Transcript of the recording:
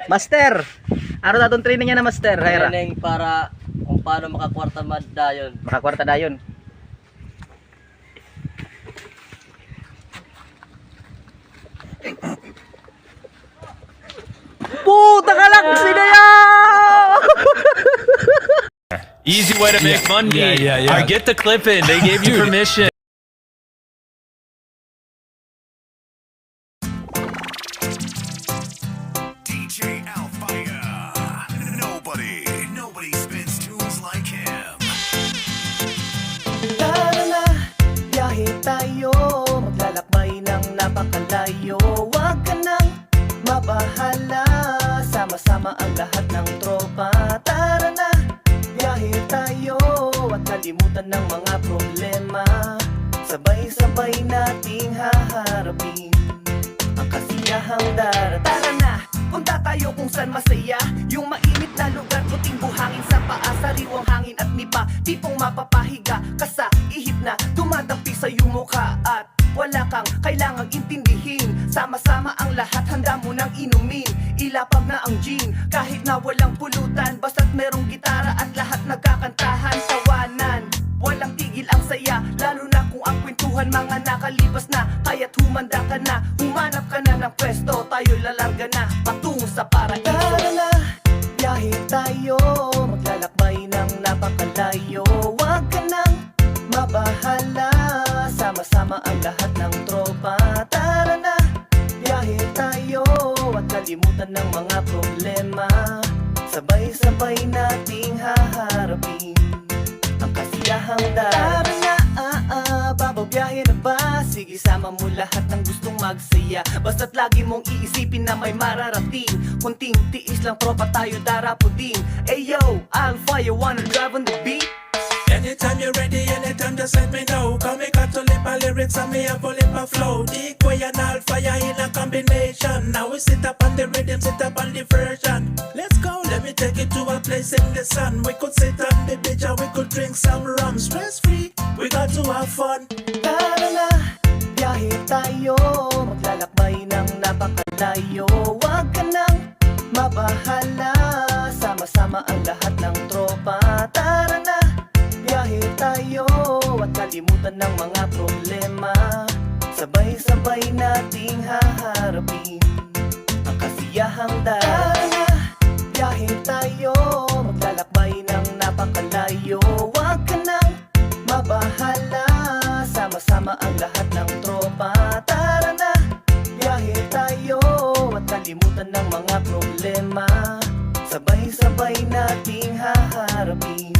Master, ano datong training niya na master? Hayra. Training para kung paano makakwarta dayon. Makakwarta dayon. Puta ka lang, sinaya! Easy way to make money. Yeah. Alright, get the clip in. They gave you permission. DJ Alfire. Nobody spins tunes like him. Tara na, biyahe tayo, maglalakbay ng napakalayo. Huwag ka nang mabahala, sama-sama ang lahat ng tropa. Tara na, biyahe tayo, at kalimutan ng mga problema. Sabay-sabay nating haharapin ang kasiyahang darating. Tara na, punta tayo kung saan masaya. Yung mainit na lugar, puting buhangin sa paa, sariwang hangin at nipa, tipong mapapahiga ka sa ihip na dumadampi sa iyong mukha. At wala kang kailangang intindihin, sama-sama ang lahat, handa mo nang inumin. Ilapag na ang gin, kahit na walang pulutan, basta't merong gitara at lahat nagkakantahan. Tawanan, walang tigil ang saya, lalo na kung ang kwentuhan mga nakalipas na. Kaya't humanda ka na, humanap ka na ng pwesto, tayo'y lalarga na patungo sa paraiso. Tara na, biyahe tayo, maglalakbay ng napakalayo. Huwag ka nang mabahala, sama-sama ang lahat ng tropa. Tara na, biyahe tayo, at kalimutan ng mga problema. Sabay-sabay nating haharapin ang kasiyahang darating. Tara na, bababiyahe na ba? Sige, sama mo lahat ng gustong magsaya, basta't lagi mong iisipin na may mararating. Kunting tiis lang, tropa, tayo darapo din. Ayo, Alpha, you wanna drive on the beat? Anytime you're ready, anytime just let me know. Come me got to lip my lyrics and me have a lip a flow. Decoy and Alfire in a combination. Now we sit up on the rhythm, sit up on the version. Let's go, let me take you to a place in the sun. We could sit on the beach and we could drink some rum. Stress free, we got to have fun. Tara na, biyahe tayo, maglalakbay ng napakalayo. Huwag ka nang mabahala, sama-sama ang lahat ng tropa. Tara na, biyahe tayo, at kalimutan ng mga problema. Sabay-sabay nating haharapin ang kasiyahang darating. Tara na, biyahe tayo, maglalakbay ng napakalayo. Huwag ka nang mabahala, sama-sama ang lahat ng tropa. Tara na, biyahe tayo, at kalimutan ng mga problema. Sabay-sabay nating haharapin